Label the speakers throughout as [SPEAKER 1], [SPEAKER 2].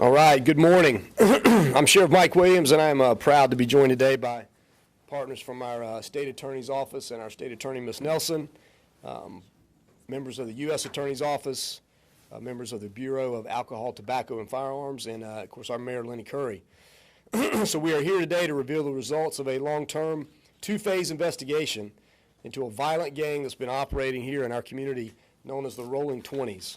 [SPEAKER 1] All right, good morning. I'm Sheriff Mike Williams, and I'm proud to be joined today by partners from our State Attorney's Office and our State Attorney, Ms. Nelson, members of the U.S. Attorney's Office, members of the Bureau of Alcohol, Tobacco, and Firearms, and, of course, our Mayor, Lenny Curry. So we are here today to reveal the results of a long-term, two-phase investigation into a violent gang that's been operating here in our community known as the Rolling 20s.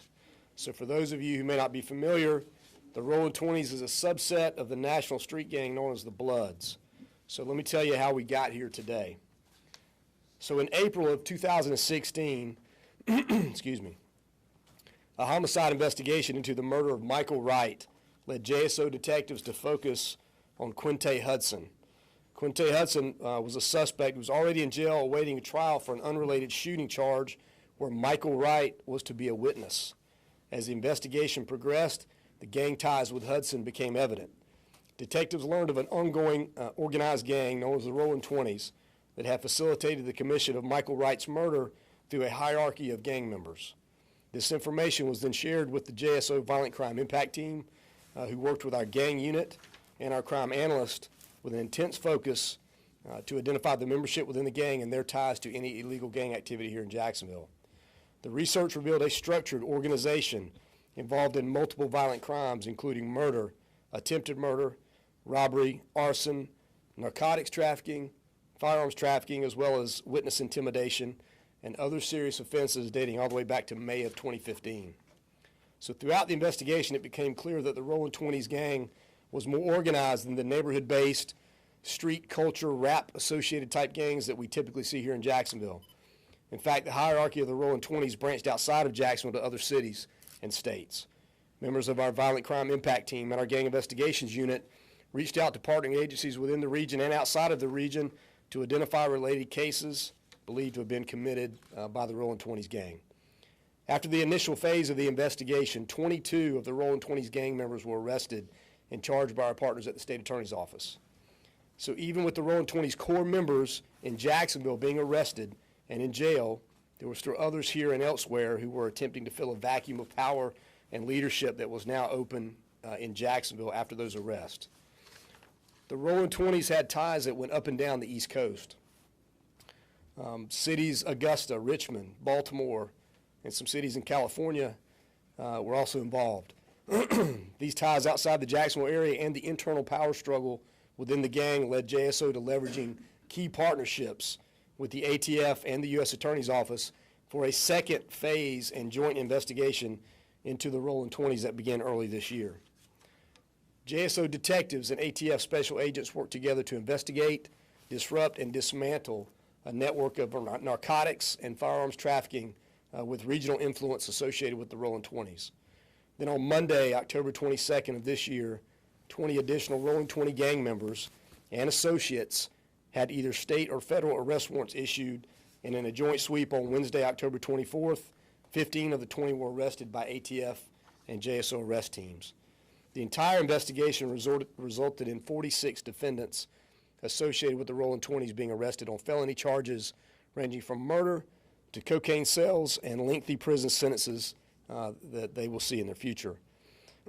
[SPEAKER 1] So for those of you who may not be familiar, the Rolling 20s is a subset of the national street gang known as the Bloods. So let me tell you how we got here today. So in April of 2016, excuse me, a homicide investigation into the murder of Michael Wright led JSO detectives to focus on Quinte Hudson. Quinte Hudson was a suspect who was already in jail awaiting a trial for an unrelated shooting charge where Michael Wright was to be a witness. As the investigation progressed, the gang ties with Hudson became evident. Detectives learned of an ongoing organized gang known as the Rolling 20s that had facilitated the commission of Michael Wright's murder through a hierarchy of gang members. This information was then shared with the JSO Violent Crime Impact Team, who worked with our gang unit and our crime analyst with an intense focus to identify the membership within the gang and their ties to any illegal gang activity here in Jacksonville. The research revealed a structured organization involved in multiple violent crimes, including murder, attempted murder, robbery, arson, narcotics trafficking, firearms trafficking, as well as witness intimidation, and other serious offenses dating all the way back to May of 2015. So throughout the investigation, it became clear that the Rolling 20s gang was more organized than the neighborhood-based, street culture, rap-associated type gangs that we typically see here in Jacksonville. In fact, the hierarchy of the Rolling 20s branched outside of Jacksonville to other cities and states. Members of our Violent Crime Impact Team and our Gang Investigations Unit reached out to partnering agencies within the region and outside of the region to identify related cases believed to have been committed by the Rolling 20s gang. After the initial phase of the investigation, 22 of the Rolling 20s gang members were arrested and charged by our partners at the State Attorney's Office. So even with the Rolling 20s core members in Jacksonville being arrested and in jail, there were still others here and elsewhere who were attempting to fill a vacuum of power and leadership that was now open in Jacksonville after those arrests. The Rolling 20s had ties that went up and down the East Coast. Cities, Augusta, Richmond, Baltimore, and some cities in California were also involved. These ties outside the Jacksonville area and the internal power struggle within the gang led JSO to leveraging key partnerships with the ATF and the U.S. Attorney's Office for a second phase and joint investigation into the Rolling 20s that began early this year. JSO detectives and ATF special agents worked together to investigate, disrupt, and dismantle a network of narcotics and firearms trafficking with regional influence associated with the Rolling 20s. Then on Monday, October 22nd of this year, 20 additional Rolling 20 gang members and associates had either state or federal arrest warrants issued, and in a joint sweep on Wednesday, October 24th, 15 of the 20 were arrested by ATF and JSO arrest teams. The entire investigation resulted in 46 defendants associated with the Rolling 20s being arrested on felony charges ranging from murder to cocaine sales and lengthy prison sentences that they will see in their future.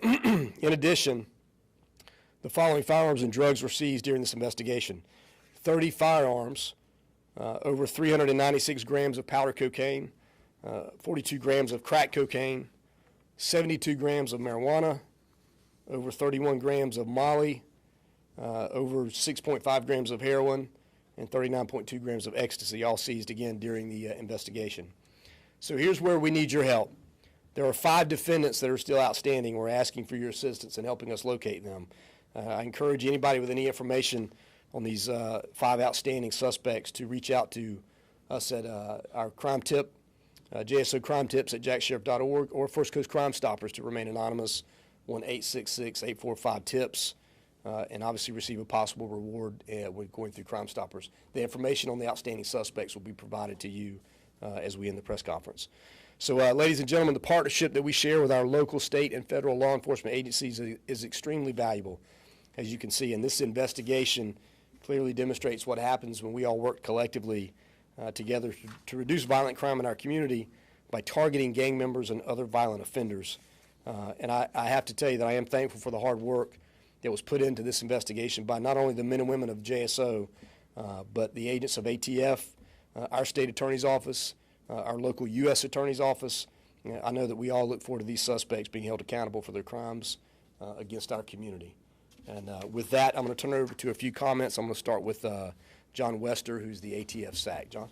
[SPEAKER 1] In addition, the following firearms and drugs were seized during this investigation: 30 firearms, over 396 grams of powder cocaine, 42 grams of crack cocaine, 72 grams of marijuana, over 31 grams of Molly, over 6.5 grams of heroin, and 39.2 grams of ecstasy, all seized again during the investigation. So here's where we need your help. There are 5 defendants that are still outstanding. We're asking for your assistance in helping us locate them. I encourage anybody with any information on these 5 outstanding suspects to reach out to us at our crime tip, JSO crime tips at jacksheriff.org, or First Coast Crime Stoppers to remain anonymous, 1-866-845-TIPS, and obviously receive a possible reward when going through Crime Stoppers. The information on the outstanding suspects will be provided to you as we end the press conference. So, ladies and gentlemen, the partnership that we share with our local, state, and federal law enforcement agencies is extremely valuable, as you can see. And this investigation clearly demonstrates what happens when we all work collectively together to reduce violent crime in our community by targeting gang members and other violent offenders And I have to tell you that I am thankful for the hard work that was put into this investigation by not only the men and women of JSO, but the agents of ATF, our state attorney's office, our local U.S. attorney's office. I know that we all look forward to these suspects being held accountable for their crimes against our community. And with that, I'm going to turn it over to a few comments. I'm going to start with John Wester, who's the ATF SAC. John?